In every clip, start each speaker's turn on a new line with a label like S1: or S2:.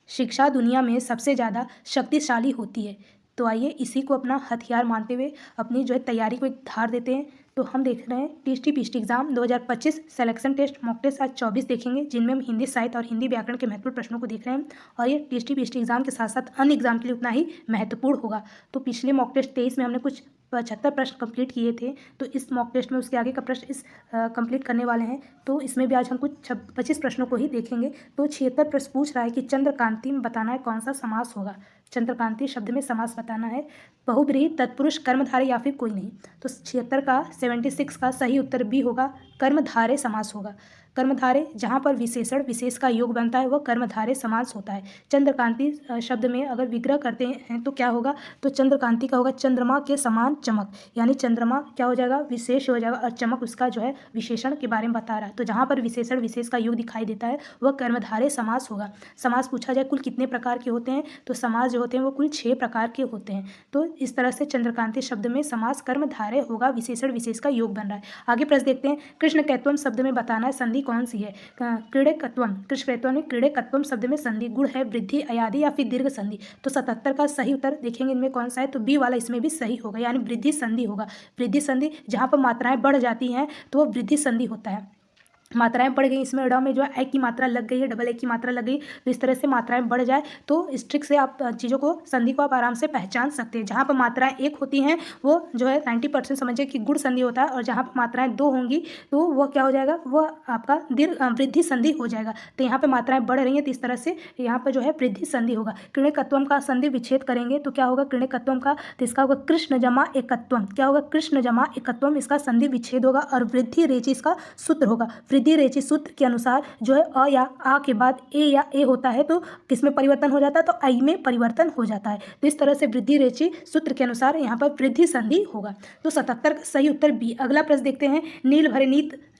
S1: शिक्षा दुनिया में सबसे ज़्यादा शक्तिशाली होती है। तो आइए इसी को अपना हथियार मानते हुए अपनी जो है तैयारी को एक धार देते हैं। तो हम देख रहे हैं TST PST exam 2025 selection test mock test आज 24 देखेंगे, जिनमें हम हिंदी साहित्य और हिंदी व्याकरण के महत्वपूर्ण प्रश्नों को देख रहे हैं। और ये टीएसटी पीएसटी एग्जाम के साथ साथ अन्य एग्जाम के लिए उतना ही महत्वपूर्ण होगा। तो पिछले मॉक टेस्ट 23 में हमने कुछ 75 प्रश्न कंप्लीट किए थे, तो इस मॉक टेस्ट में उसके आगे का प्रश्न इस कंप्लीट करने वाले हैं। तो इसमें भी आज हम कुछ 25 प्रश्नों को ही देखेंगे। तो 76 प्रश्न पूछ रहा है कि चंद्रकांति में बताना है कौन सा समास होगा। चंद्रकांति शब्द में समास बताना है, बहुब्रीहि तत्पुरुष कर्मधारय या फिर कोई नहीं। तो 76 का 76 का सही उत्तर बी होगा, कर्मधारय समास होगा। कर्मधारय जहाँ पर विशेषण विशेष का योग बनता है वह कर्मधारय समास होता है। चंद्रकांति शब्द में अगर विग्रह करते हैं तो क्या होगा, तो चंद्रकांति का होगा चंद्रमा के समान चमक, यानी चंद्रमा क्या हो जाएगा, विशेष हो जाएगा और चमक उसका जो है विशेषण के बारे में बता रहा है। तो जहाँ पर विशेषण विशेष का योग दिखाई देता है वह कर्मधारय समास होगा। समास पूछा जाए कुल कितने प्रकार के होते हैं, तो समास जो होते हैं वो कुल 6 प्रकार के होते हैं। तो इस तरह से चंद्रकांति शब्द में समास कर्मधारय होगा, विशेषण विशेष का योग बन रहा है। आगे प्रश्न देखते हैं, कृष्णकत्वम शब्द में बताना है संधि कौन सी है। क्रीडकत्वम, कृष्णकत्वम में क्रीडकत्वम शब्द में संधि गुण है वृद्धि अयादि या फिर दीर्घ संधि। तो 77 का सही उत्तर देखेंगे इनमें कौन सा है, तो बी वाला इसमें भी सही होगा, यानी वृद्धि संधि होगा। वृद्धि संधि जहाँ पर मात्राएं बढ़ जाती हैं तो वह वृद्धि संधि होता है। मात्राएं बढ़ गई, इसमें ड में जो है ए की मात्रा लग गई है, डबल ए की मात्रा लग गई, तो इस तरह से मात्राएं बढ़ जाए तो इस ट्रिक से आप चीज़ों को संधि को आप आराम से पहचान सकते हैं। जहाँ पर मात्राएं एक होती हैं वो जो है 90% समझिए कि गुण संधि होता है, और जहाँ पर मात्राएं 2 होंगी तो वह क्या हो जाएगा, वह आपका वृद्धि संधि हो जाएगा। तो यहाँ पर मात्राएं बढ़ रही हैं तो इस तरह से यहाँ पर जो है वृद्धि संधि होगा। कृणकत्वम का संधि विच्छेद करेंगे तो क्या होगा, कृणकत्वम का तो इसका होगा कृष्ण जमा एकत्वम, क्या होगा, कृष्ण जमा एकत्वम, इसका संधि विच्छेद होगा। और वृद्धि रेचि इसका सूत्र होगा। वृद्धि रेचि सूत्र के अनुसार जो है अ या आ के बाद ए या ए होता है तो किसमें परिवर्तन हो जाता है, तो आई में परिवर्तन हो जाता है। तो इस तरह से वृद्धि रेचि सूत्र के अनुसार यहाँ पर वृद्धि संधि होगा। तो 77 का सही उत्तर बी। अगला प्रश्न देखते हैं, नील भरे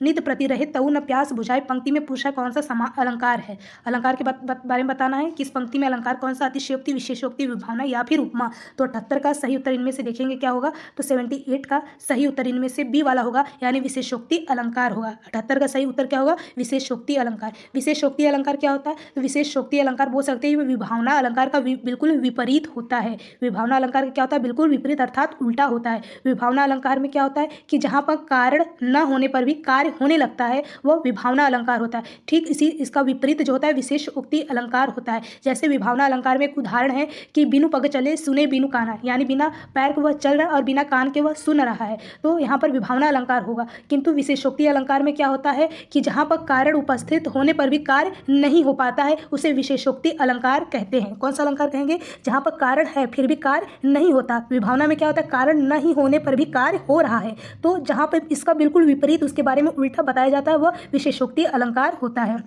S1: नित प्रति रहित तऊ न प्यास बुझाए पंक्ति में पूछा कौन सा अलंकार है। अलंकार के बारे में बताना है कि इस पंक्ति में अलंकार कौन सा, अतिशयोक्ति, विशेषोक्ति, विभावना या फिर उपमा। तो 78 का सही उत्तर इनमें से देखेंगे क्या होगा, तो 78 का सही उत्तर इनमें से बी वाला होगा, यानी विशेषोक्ति अलंकार होगा। 78 का सही उत्तर क्या होगा, विशेषोक्ति अलंकार। विशेषोक्ति अलंकार क्या होता है, तो विशेषोक्ति अलंकार बोल सकते हैं विभावना अलंकार का बिल्कुल विपरीत होता है। विभावना अलंकार का क्या होता है, बिल्कुल विपरीत अर्थात उल्टा होता है। विभावना अलंकार में क्या होता है कि जहाँ पर कारण न होने पर भी कार्य होने लगता है वह विभावना अलंकार होता है। ठीक इसका विपरीत जो होता है विशेषोक्ति अलंकार होता है। जैसे विभावना अलंकार में एक उदाहरण है कि बिनु पग चले सुने बिनु काना, यानी बिना पैर के वह चल रहा है और बिना कान के वह सुन रहा है, तो यहाँ पर विभावना अलंकार होगा। किंतु विशेषोक्ति अलंकार में क्या होता है कि जहाँ पर कारण उपस्थित होने पर भी कार्य नहीं हो पाता है उसे विशेषोक्ति अलंकार कहते हैं। कौन सा अलंकार कहेंगे, जहाँ पर कारण है फिर भी कार्य नहीं होता। विभावना में क्या होता है, कारण नहीं होने पर भी कार्य हो रहा है, तो जहाँ पर इसका बिल्कुल विपरीत उसके बारे में उल्टा बताया जाता है वह विशेषोक्ति अलंकार होता है।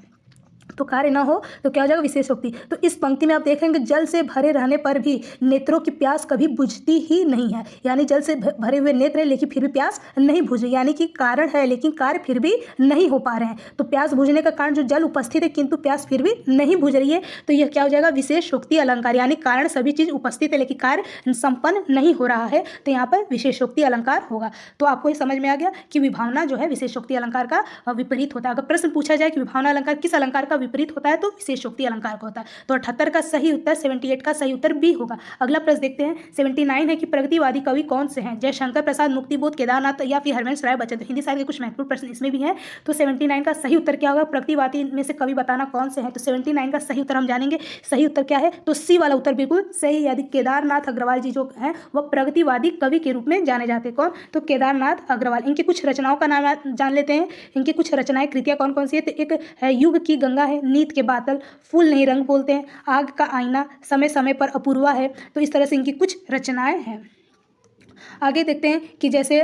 S1: तो कार्य ना हो तो क्या हो जाएगा, विशेषोक्ति। तो इस पंक्ति में आप देखेंगे जल से भरे रहने पर भी नेत्रों की प्यास कभी बुझती ही नहीं है, यानी जल से भरे हुए नेत्र है लेकिन फिर भी प्यास नहीं बुझ रही, यानी कि कारण है लेकिन कार्य फिर भी नहीं हो पा रहे हैं। तो प्यास बुझने का कारण जो जल उपस्थित है किंतु प्यास फिर भी नहीं बुझ रही है, तो यह क्या हो जाएगा, विशेषोक्ति अलंकार, यानी कारण सभी चीज उपस्थित है लेकिन कार्य संपन्न नहीं हो रहा है, तो यहाँ पर विशेषोक्ति अलंकार होगा। तो आपको ये समझ में आ गया कि विभावना जो है विशेषोक्ति अलंकार का विपरीत होता है। अगर प्रश्न पूछा जाए कि विभावना अलंकार किस अलंकार का विपरीत होता है तो विशेषोक्ति अलंकार का होता है। तो 78 का सही उत्तर 78 का सही उत्तर बी होगा। अगला प्रश्न देखते हैं, 79 है कि प्रगतिवादी कवि कौन से हैं। जयशंकर प्रसाद, मुक्तिबोध, केदारनाथ या फिर हरवंश राय बच्चन। तो हिंदी साहित्य के कुछ महत्वपूर्ण प्रश्न इसमें भी हैं। तो 79 का सही उत्तर क्या होगा, प्रगतिवादी में से कवि बताना कौन से हैं। तो 79 का सही उत्तर हम जानेंगे। सही उत्तर क्या है, तो सी वाला उत्तर बिल्कुल सही, यदि केदारनाथ अग्रवाल जी जो हैं वह प्रगतिवादी कवि के रूप में जाने जाते हैं। कौन, तो केदारनाथ अग्रवाल। इनकी कुछ रचनाओं का नाम जान लेते हैं। इनकी कुछ रचनाएं कृतियां कौन कौन सी है, तो एक है युग की गंगा है, नीत के बादल, फूल नहीं रंग बोलते हैं, आग का आईना, समय समय पर अपूर्वा है। तो इस तरह से इनकी कुछ रचनाएं हैं। आगे देखते हैं कि जैसे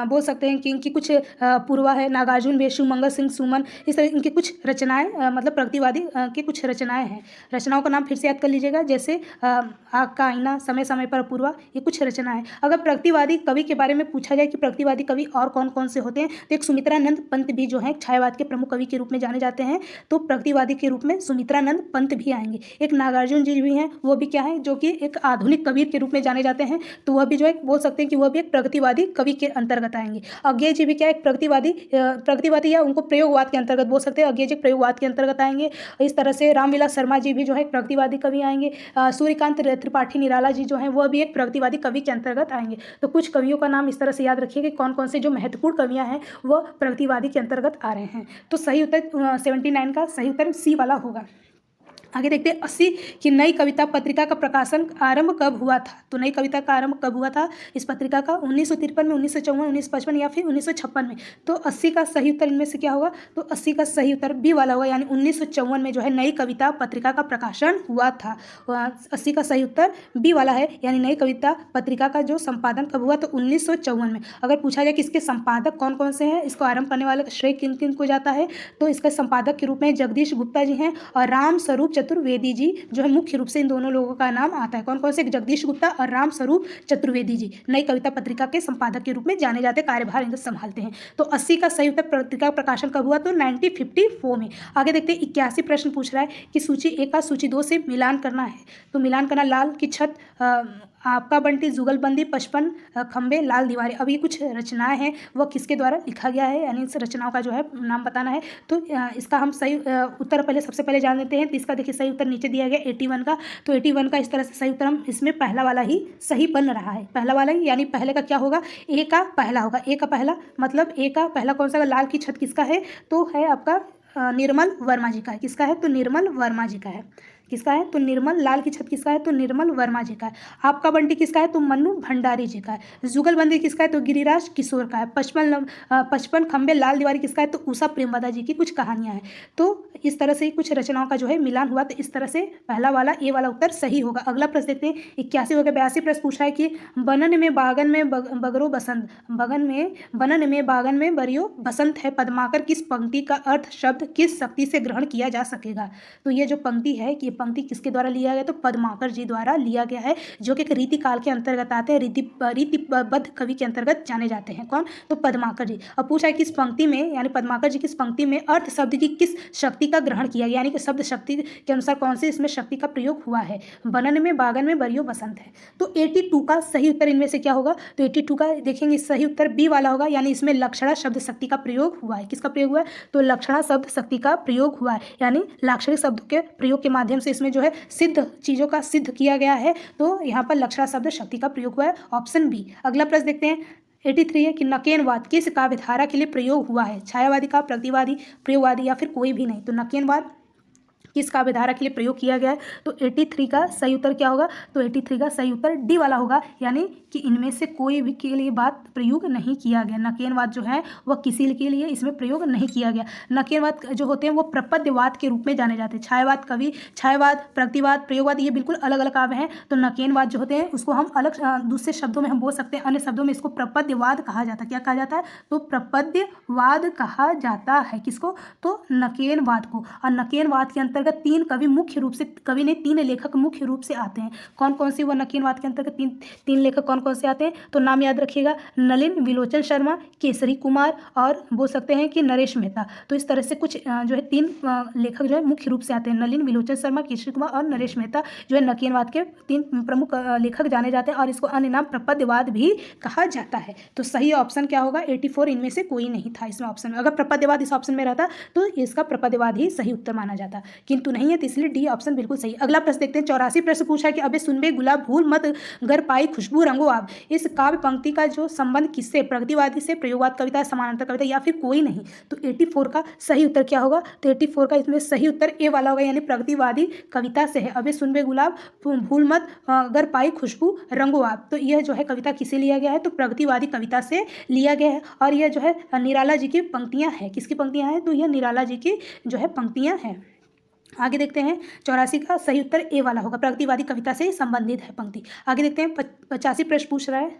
S1: बोल सकते हैं कि इनकी कुछ पूर्वा है, नागार्जुन वेशु, मंगल सिंह सुमन, इस तरह इनकी कुछ रचनाएं मतलब प्रगतिवादी की कुछ रचनाएं हैं। रचनाओं का नाम फिर से याद कर लीजिएगा, जैसे आग का आईना, समय समय पर अपूर्वा, ये कुछ रचनाएं। अगर प्रगतिवादी कवि के बारे में पूछा जाए कि प्रगतिवादी कवि और कौन कौन से होते हैं, तो एक सुमित्रानंद पंत भी जो है छायावाद के प्रमुख कवि के रूप में जाने जाते हैं, तो प्रगतिवादी के रूप में सुमित्रानंद पंत भी आएंगे। एक नागार्जुन जी भी हैं, वो भी क्या है, जो कि एक आधुनिक कवि के रूप में जाने जाते हैं, तो वह भी जो है बोल सकते हैं कि वह भी एक प्रगतिवादी कवि के अंतर्गत आएंगे। अज्ञेय जी भी क्या एक प्रगतिवादी या उनको प्रयोगवाद के अंतर्गत बोल सकते हैं, अज्ञेय जी प्रयोगवाद के अंतर्गत आएंगे। इस तरह से रामविलास शर्मा जी भी जो है प्रगतिवादी कवि आएंगे। सूर्यकांत त्रिपाठी निराला जी जो हैं वह भी एक प्रगतिवादी कवि के अंतर्गत आएंगे। तो कुछ कवियों का नाम इस तरह से याद रखिए कि कौन कौन से जो महत्वपूर्ण कवियाँ हैं वह प्रगतिवादी के अंतर्गत आ रहे हैं। तो सही उत्तर 79 का सही उत्तर सी वाला होगा। आगे देखते हैं 80 की नई कविता पत्रिका का प्रकाशन आरंभ कब हुआ था। तो नई कविता का आरंभ कब हुआ था इस पत्रिका का? 1953 में, 1954, 1955 या फिर 1956 में। तो 80 का सही उत्तर इनमें से क्या होगा? तो 80 का सही उत्तर बी वाला होगा, यानी 1954 में जो है नई कविता पत्रिका का प्रकाशन हुआ था। 80 का सही उत्तर बी वाला है, यानी नई कविता पत्रिका का जो संपादन कब हुआ? तो 1954 में। अगर पूछा जाए कि इसके संपादक कौन कौन से हैं, इसको आरंभ करने वाले श्रेय किन किन को जाता है, तो इसके संपादक के रूप में जगदीश गुप्ता जी हैं और राम स्वरूप चतुर्वेदी जी जो है मुख्य रूप से इन दोनों लोगों का नाम आता है। कौन कौन से? जगदीश गुप्ता और राम स्वरूप चतुर्वेदी जी नई कविता पत्रिका के संपादक के रूप में जाने जाते, कार्यभार इनका संभालते हैं। तो 80 का सही उत्तर पत्रिका प्रकाशन कब हुआ? तो 1954 में। आगे देखते हैं 81 प्रश्न पूछ रहा है कि सूची 1 का सूची 2 से मिलान करना है। तो मिलान करना, लाल की छत, आपका बंटी, जुगलबंदी, 55 खंबे, लाल दीवारें। अब ये कुछ रचनाएं हैं वह किसके द्वारा लिखा गया है, यानी इस रचनाओं का जो है नाम बताना है। तो इसका हम सही उत्तर सबसे पहले जान लेते हैं। तो इसका देखिए सही उत्तर नीचे दिया गया 81 का। तो 81 का इस तरह से सही उत्तर हम इसमें पहला वाला ही सही बन रहा है, पहला वाला ही, यानी पहले का क्या होगा? ए का पहला होगा। ए का पहला मतलब ए का पहला कौन सा? लाल की छत किसका है? तो है आपका निर्मल वर्मा जी का है। किसका है? तो निर्मल वर्मा जी का है। किसका है? तो निर्मल। लाल की छत किसका है? तो निर्मल वर्मा जी का है। आपका बंटी किसका है? तो मन्नू भंडारी जी का है। जुगलबंदी किसका है? तो गिरिराज किशोर का है। 55 खंबे, लाल दीवारी किसका है? तो उषा प्रेमवदा जी की कुछ कहानियां हैं। तो इस तरह से कुछ रचनाओं का जो है मिलान हुआ। तो इस तरह से पहला वाला ए वाला उत्तर सही होगा। अगला प्रश्न देखते हैं 81 हो गया। 82 प्रश्न पूछा है कि बनन में बागन में बगरो बसंत, बनन में बागन में बरियो बसंत है, पद्माकर किस पंक्ति का अर्थ शब्द किस शक्ति से ग्रहण किया जा सकेगा। तो ये जो पंक्ति है कि पंक्ति किसके द्वारा लिया गया? तो पद्माकर जी द्वारा लिया गया है, जो कि एक रीति काल के अंतर्गत आते हैं, रीतिबद्ध कवि के अंतर्गत जाने जाते हैं। कौन? तो पद्माकर जी। अब पूछा है किस पंक्ति में, यानी पद्माकर जी किस पंक्ति में अर्थ शब्द की किस शक्ति का ग्रहण किया गया, यानी कि शब्द शक्ति के अनुसार कौन से इसमें शक्ति का प्रयोग हुआ है। बनन में बागन में बरियो बसंत है। तो 82 का सही उत्तर इनमें से क्या होगा? तो 82 का देखेंगे सही उत्तर बी वाला होगा, यानी इसमें लक्षणा शब्द शक्ति का प्रयोग हुआ है। किसका प्रयोग हुआ है? तो लक्षणा शब्द शक्ति का प्रयोग हुआ है, यानी लाक्षणिक शब्दों के प्रयोग के माध्यम से इसमें जो है सिद्ध चीजों का सिद्ध किया गया है। तो यहाँ पर लक्षणा शब्द शक्ति का प्रयोग हुआ है, ऑप्शन बी। अगला प्रश्न देखते हैं 83 है कि नकेनवाद किस काव्यधारा के लिए प्रयोग हुआ है? छायावादी का, प्रगतिवादी, प्रयोगवादी या फिर कोई भी नहीं। तो नकेनवाद किस काव्यधारा के लिए प्रयोग किया गया है? तो 83 का सही उत्तर क्या होगा? तो 83 का सही उत्तर डी वाला होगा, यानी कि इनमें से कोई भी के लिए बात प्रयोग नहीं किया गया। नकेनवाद जो है वह किसी के लिए इसमें प्रयोग नहीं किया गया। नकेनवाद जो होते हैं वो प्रपद्यवाद के रूप में जाने जाते हैं। छायावाद कवि, छायावाद, प्रगतिवाद, प्रयोगवाद ये बिल्कुल अलग अलग काव्य हैं। तो नकेनवाद जो होते हैं उसको हम अलग दूसरे शब्दों में हम बोल सकते हैं, अन्य शब्दों में इसको प्रपद्यवाद कहा जाता है। क्या कहा जाता है? तो प्रपद्यवाद कहा जाता है। किसको? तो नकेनवाद को। और नकेनवाद के अंतर्गत तीन कवि मुख्य रूप से, कवि ने तीन लेखक मुख्य रूप से आते हैं। कौन कौन से? वह नकेनवाद के अंतर्गत तीन लेखक कौन कौन से आते हैं? तो नाम याद रखिएगा, नलिन विलोचन शर्मा, केसरी कुमार और बोल सकते हैं कि नरेश मेहता। तो इस तरह से कुछ जो है तीन लेखक जो है मुख्य रूप से आते हैं। नलिन विलोचन शर्मा, केसरी कुमार और नरेश मेहता जो है नकेनवाद के तीन प्रमुख लेखक जाने जाते हैं, और इसको अन्य नाम प्रपद्यवाद भी कहा जाता है। तो सही ऑप्शन क्या होगा? 84 इनमें से कोई नहीं था इसमें ऑप्शन में। अगर प्रपद्यवाद इस ऑप्शन में रहता तो इसका प्रपद्यवाद ही सही उत्तर माना जाता, किंतु नहीं है, तो इसलिए डी ऑप्शन बिल्कुल सही। अगला प्रश्न देखते हैं 84 प्रश्न पूछा है कि अबे सुनबे गुलाब भूल मत गर पाई खुशबू रंगो आप। इस काव्य पंक्ति का जो संबंध किससे? प्रगतिवादी से, प्रयोगवाद कविता, समानांतर कविता या फिर कोई नहीं। तो 84 का सही उत्तर क्या होगा? तो 84 का इसमें सही उत्तर ए वाला होगा, यानी प्रगतिवादी कविता से है। अबे सुनबे गुलाब भूल मत गर पाई खुशबू रंगो आप। तो यह जो है कविता किसे लिया गया है? तो प्रगतिवादी कविता से लिया गया है, और यह जो है निराला जी की पंक्तियां हैं। किसकी पंक्तियां हैं? तो यह निराला जी की जो है पंक्तियां हैं। आगे देखते हैं 84 का सही उत्तर ए वाला होगा, प्रगतिवादी कविता से संबंधित है पंक्ति। आगे देखते हैं 85 प्रश्न पूछ रहा है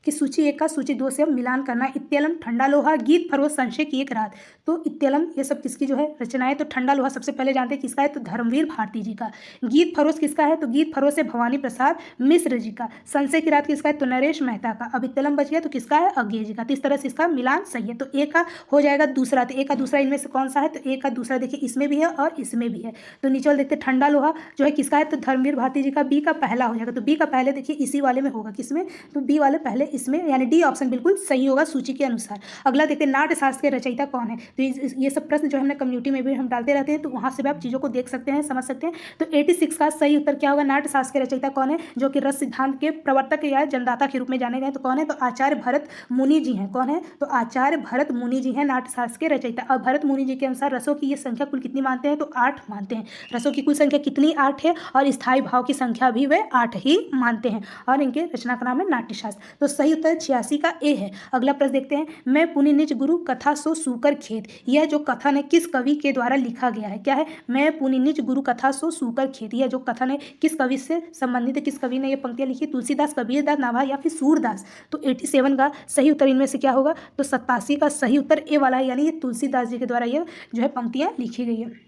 S1: कि सूची 1 का सूची 2 से मिलान करना। इत्यलम, ठंडा लोहा, गीत फरोश, संशय की एक रात। तो इत्यलम ये सब किसकी जो है रचनाएं। तो ठंडा लोहा सबसे पहले जानते हैं किसका है, तो धर्मवीर भारती जी का। गीत फरोश किसका है, तो गीत फरोश है भवानी प्रसाद मिश्र जी का। संशय की रात किसका है, तो नरेश मेहता का। अब इत्यलम बच गया तो किसका है, अज्ञेय जी का। तो इस तरह से इसका मिलान सही है। तो ए का हो जाएगा दूसरा, तो ए का दूसरा इनमें से कौन सा है, तो ए का दूसरा देखिए इसमें भी है और इसमें भी है। तो नीचे वाले देखते हैं ठंडा लोहा जो है किसका है, तो धर्मवीर भारती जी का। बी का पहला हो जाएगा, तो बी का पहले देखिए इसी वाले में होगा, किसमें, तो बी वाले पहले इसमें, यानी डी ऑप्शन बिल्कुल सही होगा सूची के अनुसार। अगला देखते हैं नाट्य शास्त्र के रचयिता कौन है। तो ये सब प्रश्न जो हमने कम्युनिटी में भी हम डालते रहते हैं, तो वहाँ से भी आप चीज़ों को देख सकते हैं, समझ सकते हैं। तो 86 का सही उत्तर क्या होगा, नाट्य शास्त्र के रचयिता कौन है, जो कि रस सिद्धांत के प्रवर्तक या जनदाता के रूप में जाने गए, तो कौन है, तो आचार्य भरत मुनि जी हैं। कौन है, तो आचार्य भरत मुनि जी हैं नाट्य शास्त्र के रचयिता। अब भरत मुनि जी के अनुसार रसों की ये संख्या कुल कितनी मानते हैं, तो 8 मानते हैं। रसों की कुल संख्या कितनी, 8 है, और स्थायी भाव की संख्या भी वे 8 ही मानते हैं, और इनके रचना का नाम है नाट्यशास्त्र। तो सही उत्तर 86 का ए है। अगला प्रश्न देखते हैं, मैं पुनि निज गुरु कथा सो सूकर खेत। यह जो कथन है किस कवि के द्वारा लिखा गया है, क्या है, मैं पुनि निज गुरु कथा सो सूकर खेत। यह जो कथन है किस कवि से संबंधित है, किस कवि ने ये पंक्तियां लिखी, तुलसीदास, कबीरदास, नाभा या फिर सूरदास। तो 87 का सही उत्तर इनमें से क्या होगा, तो 87 का सही उत्तर ए वाला है, यानी ये तुलसीदास जी के द्वारा ये जो है पंक्तियां लिखी गई है।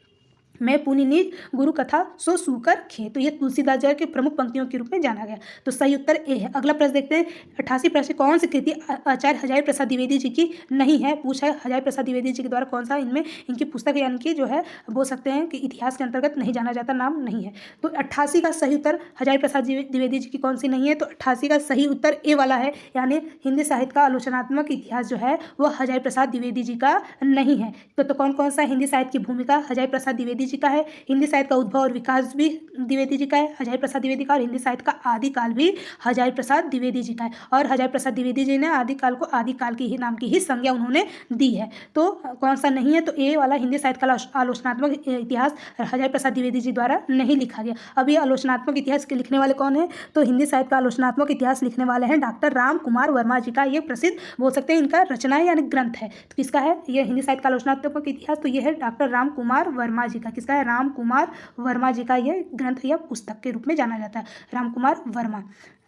S1: मैं पुनि निज गुरु कथा सो सूकर खे। तो ये तुलसीदास जी के प्रमुख पंक्तियों के रूप में जाना गया। तो सही उत्तर ए है। अगला प्रश्न देखते हैं, 88 प्रश्न, कौन सी कृति आचार्य हजारी प्रसाद द्विवेदी जी की नहीं है, पूछा है हजारी प्रसाद द्विवेदी जी के द्वारा कौन सा इनमें इनकी पुस्तक यानी कि जो है बोल सकते हैं कि इतिहास के अंतर्गत नहीं जाना जाता, नाम नहीं है। तो 88 का सही उत्तर हजारी प्रसाद द्विवेदी जी की कौन सी नहीं है, तो 88 का सही उत्तर ए वाला है, यानी हिंदी साहित्य का आलोचनात्मक इतिहास जो है वह हजारी प्रसाद द्विवेदी जी का नहीं है। तो कौन कौन सा हिंदी साहित्य की भूमिका हजारी प्रसाद द्विवेदी जी का है, हिंदी साहित्य का उद्भव और विकास भी द्विवेदी जी का है हजारी प्रसाद द्विवेदी का, और हिंदी साहित्य का आदिकाल भी हजारी प्रसाद द्विवेदी जी का है। और हजारी प्रसाद द्विवेदी जी ने आदिकाल को आदिकाल की ही नाम की ही संज्ञा उन्होंने दी है। तो कौन सा नहीं है, तो ए वाला हिंदी साहित्य का आलोचनात्मक इतिहास हजारी प्रसाद द्विवेदी जी द्वारा नहीं लिखा गया। अब ये आलोचनात्मक इतिहास के लिखने वाले कौन है, तो हिंदी साहित्य का आलोचनात्मक इतिहास लिखने वाले हैं डॉक्टर राम कुमार वर्मा जी का। ये प्रसिद्ध बोल सकते हैं इनका रचना है यानी ग्रंथ है। तो किसका है ये हिंदी साहित्य का आलोचनात्मक इतिहास, तो ये है डॉक्टर राम कुमार वर्मा जी का। किसका है, राम कुमार वर्मा जी का ये ग्रंथ या पुस्तक के रूप में जाना जाता है, राम कुमार वर्मा।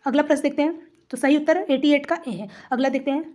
S1: अगला प्रश्न देखते हैं, तो सही उत्तर 88 का ए है। अगला देखते हैं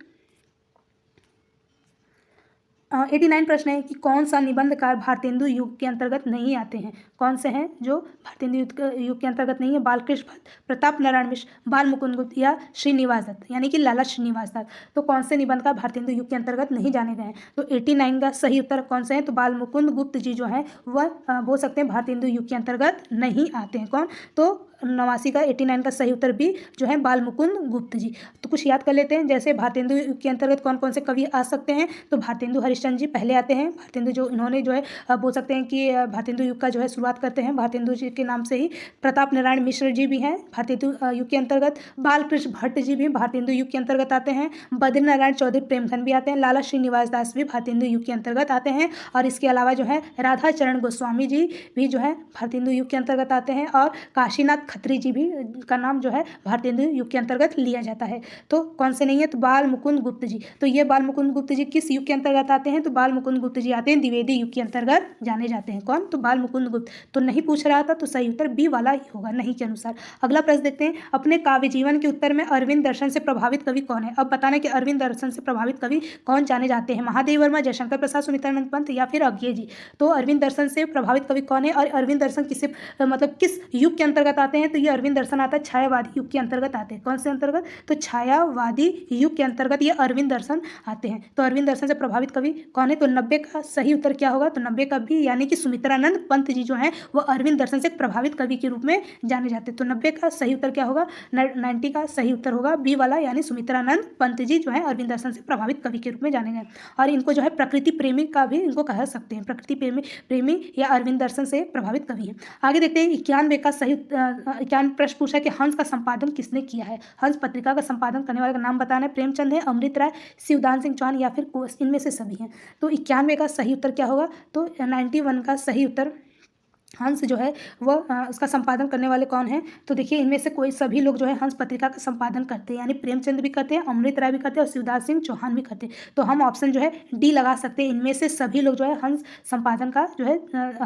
S1: 89 प्रश्न है कि कौन सा निबंधकार भारतेंदु युग के अंतर्गत नहीं आते हैं। कौन से हैं जो भारतेंदु युग के अंतर्गत नहीं है, बालकृष्ण भट्ट, प्रताप नारायण मिश्र, बाल मुकुंद गुप्त या श्रीनिवास दत्त, यानी कि लाला श्रीनिवास दत्त। तो कौन से निबंधकार भारतेंदु युग के अंतर्गत नहीं जाने गए हैं, तो 89 का सही उत्तर कौन से हैं, तो बाल मुकुंद गुप्त जी जो है वह बोल सकते हैं भारतेंदु युग के अंतर्गत नहीं आते हैं। कौन, तो 89 का 89 का सही उत्तर भी जो है बाल मुकुंद गुप्त जी। तो कुछ याद कर लेते हैं, जैसे भारतेंदु युग के अंतर्गत कौन कौन से कवि आ सकते हैं, तो भारतेंदु हरिश्चंद्र जी पहले आते हैं। भारतेंदु जो इन्होंने जो है बोल सकते हैं कि भारतेंदु युग का जो है शुरुआत करते हैं भारतेंदु जी के नाम से ही। प्रताप नारायण मिश्र जी भी हैं भारतेंदु युग के अंतर्गत। बालकृष्ण भट्ट जी भी भारतेंदु युग के अंतर्गत आते हैं। बद्री नारायण चौधरी प्रेमचंद भी आते हैं। लाला श्रीनिवास दास भी भारतेंदु युग के अंतर्गत आते हैं। और इसके अलावा जो है राधा चरण गोस्वामी जी भी जो है भारतेंदु युग के अंतर्गत आते हैं। और काशीनाथ खत्री जी भी का नाम जो है भारतेंदु युग के अंतर्गत लिया जाता है। तो कौन से नहीं है, तो बाल मुकुंद गुप्त जी। तो ये बाल मुकुंद गुप्त जी किस युग के अंतर्गत आते हैं, तो बाल मुकुंद गुप्त जी आते हैं द्विवेदी युग के अंतर्गत जाने जाते हैं। कौन, तो बाल मुकुंद गुप्त। तो नहीं पूछ रहा था, तो सही उत्तर बी वाला ही होगा, नहीं के अनुसार। अगला प्रश्न देखते हैं, अपने काव्य जीवन के उत्तर में अरविंद दर्शन से प्रभावित कवि कौन है। अब बताना कि अरविंद दर्शन से प्रभावित कवि कौन जाने जाते हैं, महादेव वर्मा, जयशंकर प्रसाद, सुमित्रानंद पंत या फिर अज्ञेय जी। तो अरविंद दर्शन से प्रभावित कवि कौन है, और अरविंद दर्शन किसे मतलब किस युग के अंतर्गत आते हैं, तो ये अरविंद दर्शन आता है छायावादी युग के अंतर्गत आते हैं। कौन से अंतर्गत, तो छायावादी युग के अंतर्गत ये अरविंद दर्शन आते हैं। तो अरविंद दर्शन से प्रभावित कवि कौन है, तो 90 का सही उत्तर क्या होगा, तो 90 का भी, यानी कि सुमित्रानंद पंत जी जो हैं वो अरविंद दर्शन से प्रभावित कवि के रूप में जाने जाते हैं। तो 90 का सही उत्तर क्या होगा, 90 का सही उत्तर होगा बी वाला, यानी सुमित्रानंद पंत जी जो है अरविंद दर्शन से प्रभावित कवि के रूप में जाने गए। और इनको जो है प्रकृति प्रेमी का भी इनको कह सकते हैं, प्रकृति प्रेमी या अरविंद दर्शन से प्रभावित कवि है। आगे देखते हैं 91 का सही 91 प्रश्न पूछा कि हंस का संपादन किसने किया है। हंस पत्रिका का संपादन करने वाले का नाम बताना है, प्रेमचंद है, अमृत राय, शिवदान सिंह चौहान या फिर इनमें से सभी हैं। तो 91 का सही उत्तर क्या होगा, तो 91 का सही उत्तर हंस जो है वह उसका संपादन करने वाले कौन हैं? तो देखिए इनमें से कोई सभी लोग जो है हंस पत्रिका का संपादन करते हैं, यानी प्रेमचंद भी करते हैं, अमृत राय भी करते हैं और शिवदास सिंह चौहान भी करते हैं। तो हम ऑप्शन जो है डी लगा सकते हैं, इनमें से सभी लोग जो है हंस संपादन का जो है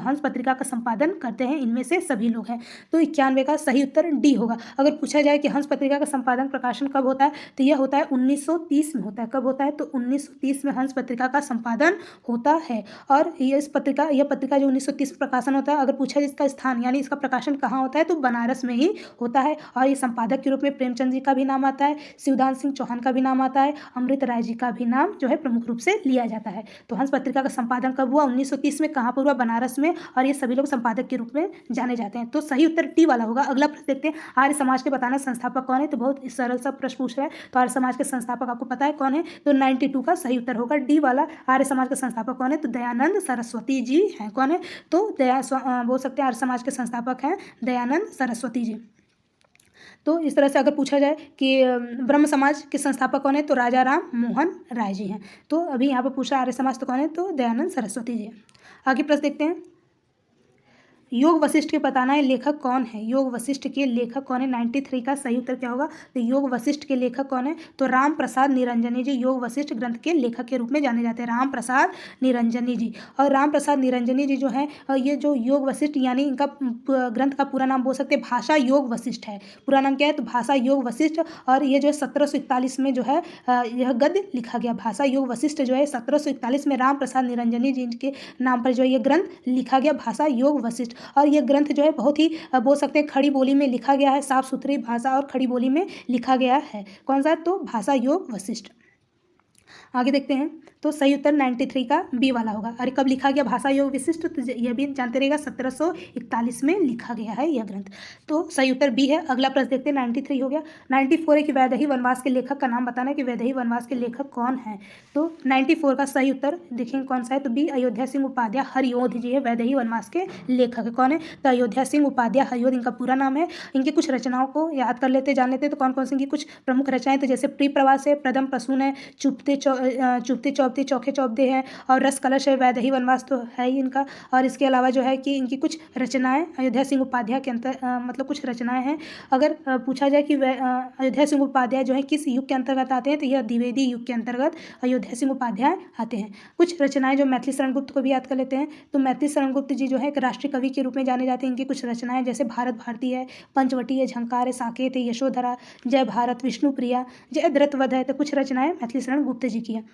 S1: हंस पत्रिका का संपादन करते हैं, इनमें से सभी लोग हैं। तो 91 का सही उत्तर डी होगा। अगर पूछा जाए कि हंस पत्रिका का संपादन प्रकाशन कब होता है, तो यह होता है 1930 में होता है। कब होता है? तो 1930 में हंस पत्रिका का संपादन होता है। और यह पत्रिका जो 1930 में प्रकाशन होता है, अगर पूछा जाए इसका स्थान यानी इसका प्रकाशन कहाँ होता है, तो बनारस में ही होता है। और ये संपादक के रूप में प्रेमचंद जी का भी नाम आता है, शिवदास सिंह चौहान का भी नाम आता है, अमृत राय जी का भी नाम जो है प्रमुख रूप से लिया जाता है। तो हंस पत्रिका का संपादन कब हुआ? 1930 में। कहाँ पर हुआ? बनारस में। और ये सभी लोग संपादक के रूप में जाने जाते हैं। तो सही उत्तर टी वाला होगा। अगला प्रश्न देखते हैं, आर्य समाज के बताना संस्थापक कौन है? तो बहुत सरल सा प्रश्न पूछ रहा है। तो आर्य समाज के संस्थापक आपको पता है कौन है? तो 92 का सही उत्तर होगा डी वाला। आर्य समाज के संस्थापक कौन है? तो दयानंद सरस्वती जी हैं। कौन है? तो बोल सकते हैं आर्य समाज के संस्थापक हैं दयानंद सरस्वती जी। तो इस तरह से अगर पूछा जाए कि ब्रह्म समाज के संस्थापक कौन है, तो राजा राम मोहन राय जी हैं। तो अभी यहाँ पर पूछा आर्य समाज तो कौन है, तो दयानंद सरस्वती जी। आगे प्रश्न देखते हैं, योग वशिष्ठ के बताना है लेखक कौन है? योग वशिष्ठ के लेखक कौन है? 93 का सही उत्तर क्या होगा? तो योग वशिष्ठ के लेखक कौन है? तो राम प्रसाद निरंजनी जी योग वशिष्ठ ग्रंथ के लेखक के रूप में जाने जाते हैं, राम प्रसाद निरंजनी जी। और राम प्रसाद निरंजनी जी जो है ये जो योग वशिष्ठ यानी इनका ग्रंथ का पूरा नाम बोल सकते हैं भाषा योग वशिष्ठ है। पूरा नाम क्या है? तो भाषा योग वशिष्ठ। और ये जो है 1741 में जो है यह गद्य लिखा गया। भाषा योग वशिष्ठ जो है 1741 में राम प्रसाद निरंजनी जी के नाम पर जो ये ग्रंथ लिखा गया, भाषा योग वशिष्ठ। और ये ग्रंथ जो है बहुत ही बोल सकते हैं खड़ी बोली में लिखा गया है, साफ सुथरी भाषा और खड़ी बोली में लिखा गया है। कौन सा? तो भाषा योग वशिष्ठ। आगे देखते हैं, तो सही उत्तर 93 का बी वाला होगा। अरे कब लिखा गया भाषा योग विशिष्ट? तो यह भी जानते रहेगा 1741 में लिखा गया है यह ग्रंथ। तो सही उत्तर बी है। अगला प्रश्न देखते हैं, 93 हो गया। 94 है कि वैदेही वनवास के लेखक का नाम बताना है कि वैदेही वनवास के लेखक कौन है? तो 94 का सही उत्तर देखेंगे कौन सा है, तो बी अयोध्या सिंह उपाध्याय हरिओध जी है वैदेही वनवास के लेखक। कौन है? तो अयोध्या सिंह उपाध्याय हरिओध इनका पूरा नाम है। इनकी कुछ रचनाओं को याद कर लेते जान लेते, तो कौन कौन सी इनकी कुछ प्रमुख रचनाएं, तो जैसे प्रिय प्रवास है, प्रथम प्रसून है, चुपते चौपते चौखे चौपदे हैं, और रस कलश है, वैदेही वनवास तो है ही इनका। और इसके अलावा जो है कि इनकी कुछ रचनाएं अयोध्या सिंह उपाध्याय के मतलब कुछ रचनाएं हैं। अगर पूछा जाए कि अयोध्या सिंह उपाध्याय जो है किस युग के अंतर्गत आते हैं, तो यह द्विवेदी युग के अंतर्गत अयोध्या सिंह उपाध्याय आते हैं। कुछ रचनाएं जो मैथिली शरण गुप्त को भी याद कर लेते हैं, तो मैथिली शरण गुप्त जी जो है एक राष्ट्रीय कवि के रूप में जाने जाते हैं। इनकी कुछ रचनाएं जैसे भारत भारती है, पंचवटी है, झंकार है, साकेत है, यशोधरा, जय भारत, विष्णुप्रिया, जय द्रतवध है। तो कुछ रचनाएं मैथिली शरण गुप्त जी की है।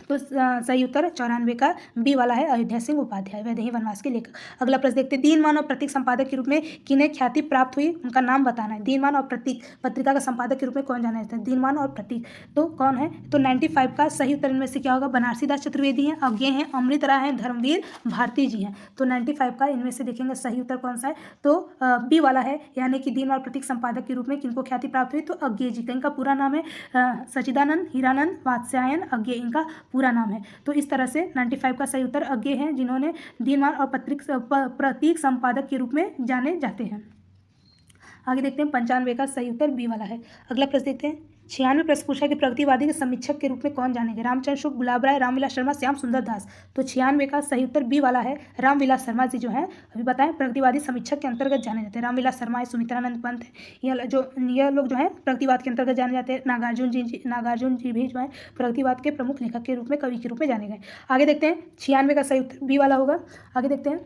S1: तो सही उत्तर 94 का बी वाला है अयोध्या सिंह उपाध्याय वैदेही वनवास के लेखक। अगला प्रश्न देखते हैं, दीनमान और प्रतीक संपादक के रूप में किन्हें ख्याति प्राप्त हुई, उनका नाम बताना है। दीनमान और प्रतीक पत्रिका का संपादक के रूप में कौन जाना जाता है? दीनमान और प्रतीक तो कौन है? तो 95 का सही उत्तर इनमें से क्या होगा? बनारसी दास चतुर्वेदी हैं, अज्ञे हैं, अमृत राय हैं, धर्मवीर भारती जी हैं। तो 95 का इनमें से देखेंगे सही उत्तर कौन सा है, तो बी वाला है, यानी कि दीनमान और प्रतीक संपादक के रूप में किनको ख्याति प्राप्त हुई, तो अज्ञे जी का। इनका पूरा नाम है सचिदानंद हीरानंद वात्स्यायन अज्ञे इनका पूरा नाम है। तो इस तरह से 95 का सही उत्तर अज्ञे हैं, जिन्होंने दीनमान और प्रतीक संपादक के रूप में जाने जाते हैं। आगे देखते हैं, 95 का सही उत्तर बी वाला है। अगला प्रश्न देखते हैं, 96 प्रश्न पूछा कि प्रगतिवादी के समीक्षक के रूप में कौन जानेंगे? रामचंद्र शुक्ल, गुलाब राय, रामविलास शर्मा, श्याम सुंदर दास। तो 96 का सही उत्तर बी वाला है, रामविलास शर्मा जी जो है अभी बताएं प्रगतिवादी समीक्षक के अंतर्गत जाने जाते हैं। रामविलास शर्मा है, सुमित्रानंद पंत है, यह लोग जो है प्रगतिवाद के अंतर्गत जाने जाते हैं। नागार्जुन जी भी जो है प्रगतिवाद के प्रमुख लेखक के रूप में, कवि के रूप में जाने गए। आगे देखते हैं, 96 का सही उत्तर बी वाला होगा। आगे देखते हैं,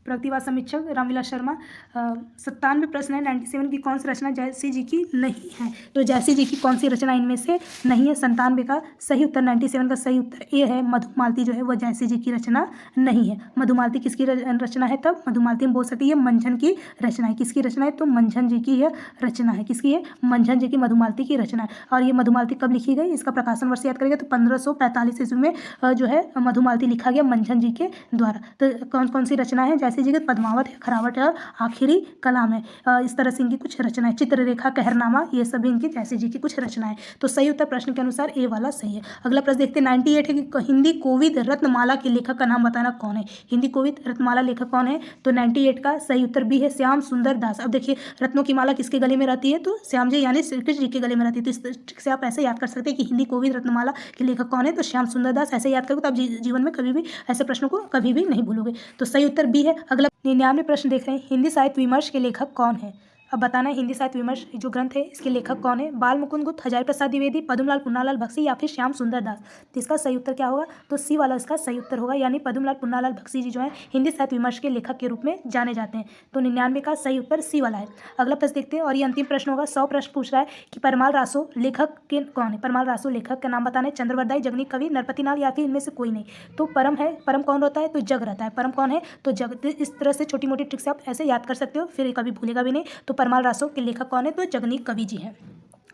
S1: प्रगतिवाद समीक्षक रामविलास शर्मा। 97 प्रश्न है, 97 की कौन सी रचना जयसी जी की नहीं है? तो जयसी जी की कौन सी रचना इनमें से नहीं है? 97 का सही उत्तर 97 का सही उत्तर ए है, मधुमालती जो है वह जयसी जी की रचना नहीं है। मधुमालती किसकी रचना है? तब मधुमालती हम बोल सकते हैं ये मंझन की रचना है। किसकी रचना है? तो मंझन जी की यह रचना है। किसकी है? मंझन जी की मधुमालती की रचना है। और ये मधुमालती कब लिखी गई, इसका प्रकाशन वर्ष याद करेंगे तो 1545 ईस्वी में जो है मधुमालती लिखा गया मंझन जी के द्वारा। तो कौन कौन सी रचना है? जैसे जी पद्मावत है, खरावट है और आखिरी कलाम है। इस तरह से इनकी कुछ रचनाएं, चित्ररेखा, कहरनामा, ये सभी इनकी जैसे जी की कुछ रचनाएं। तो सही उत्तर प्रश्न के अनुसार ए वाला सही है। अगला प्रश्न देखते हैं, 98 है कि हिंदी कोविद रत्नमाला के लेखक का नाम बताना कौन है? हिंदी कोविद रत्नमाला लेखक कौन है? तो 98 का सही उत्तर बी है, श्याम सुंदर दास। अब देखिए रत्नों की माला किसके गले में रहती है? तो श्याम जी यानी श्री कृष्ण जी के गले में रहती है। तो इस ट्रिक से आप ऐसे याद कर सकते हैं कि हिंदी कोविद रत्नमाला के लेखक कौन है? तो श्याम सुंदर दास। ऐसे याद करोगे तो आप जीवन में कभी भी ऐसे प्रश्नों को कभी भी नहीं भूलोगे। तो सही उत्तर बी है। अगला 99 प्रश्न देख रहे हैं, हिंदी साहित्य विमर्श के लेखक कौन है। अब बताना है हिंदी साहित्य विमर्श जो ग्रंथ है इसके लेखक कौन है। बाल मुकुंद गुप्त, हजारी प्रसाद द्विवेदी, पद्मलाल पुन्नालाल बख्शी या फिर श्याम सुंदर दास। तो इसका सही उत्तर क्या होगा, तो सी वाला इसका सही उत्तर होगा, यानी पद्मलाल पुन्नालाल बख्शी जी जो है हिंदी साहित्य विमर्श के लेखक के रूप में जाने जाते हैं। तो 99 का सही उत्तर सी वाला है। अगला प्रश्न देखते हैं और ये अंतिम प्रश्न होगा। 100 प्रश्न पूछ रहा है कि परमाल रासो लेखक के कौन है। परमाल रासो लेखक का नाम बताना है, चंद्रवरदाई, जगनीक कवि, नरपतिनाल या फिर इनमें से कोई नहीं। तो परम है, परम कौन रहता है, तो जग रहता है। परम कौन है, तो जग। इस तरह से छोटी मोटी ट्रिक्स आप ऐसे याद कर सकते हो, फिर कभी भूलेगा भी नहीं। तो परमाल रासो के लेखक कौन है, तो जगनीक कवि जी हैं।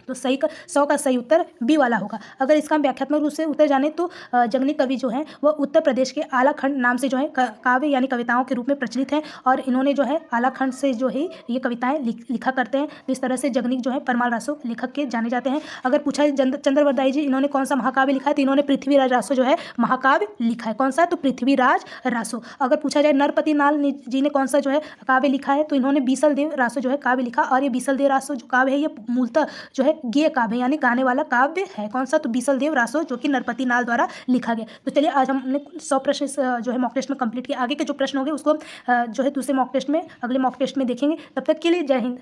S1: तो सही का 100 का सही उत्तर बी वाला होगा। अगर इसका हम व्याख्यात्मक रूप से उत्तर जाने तो जगनीक कवि जो हैं वह उत्तर प्रदेश के आलाखंड नाम से जो है काव्य यानी कविताओं के रूप में प्रचलित हैं और इन्होंने जो है आलाखंड से जो है ये कविताएं लिखा करते हैं। तो इस तरह से जगनीक जो है परमाल रासो लेखक के जाने जाते हैं। अगर पूछा चंद्रवरदाई जी इन्होंने कौन सा महाकाव्य लिखा है, तो इन्होंने पृथ्वीराज रासो जो है महाकाव्य लिखा है। कौन सा, तो पृथ्वीराज रासो। अगर पूछा जाए नरपतिनाल जी ने कौन सा जो है काव्य लिखा है, तो इन्होंने बीसल देव रासो जो है काव्य लिखा। और ये बीसल देव रासो जो काव्य है ये मूलतः जो है गेय काव्य यानी गाने वाला काव्य है। कौन सा, तो बीसल देव रासो जो कि नरपतिनाल द्वारा लिखा गया। तो चलिए आज हमने 100 प्रश्न जो है मॉक टेस्ट में कंप्लीट किया। आगे के जो प्रश्न होंगे उसको जो है दूसरे मॉक टेस्ट में, अगले मॉक टेस्ट में देखेंगे। तब तक के लिए जय हिंद।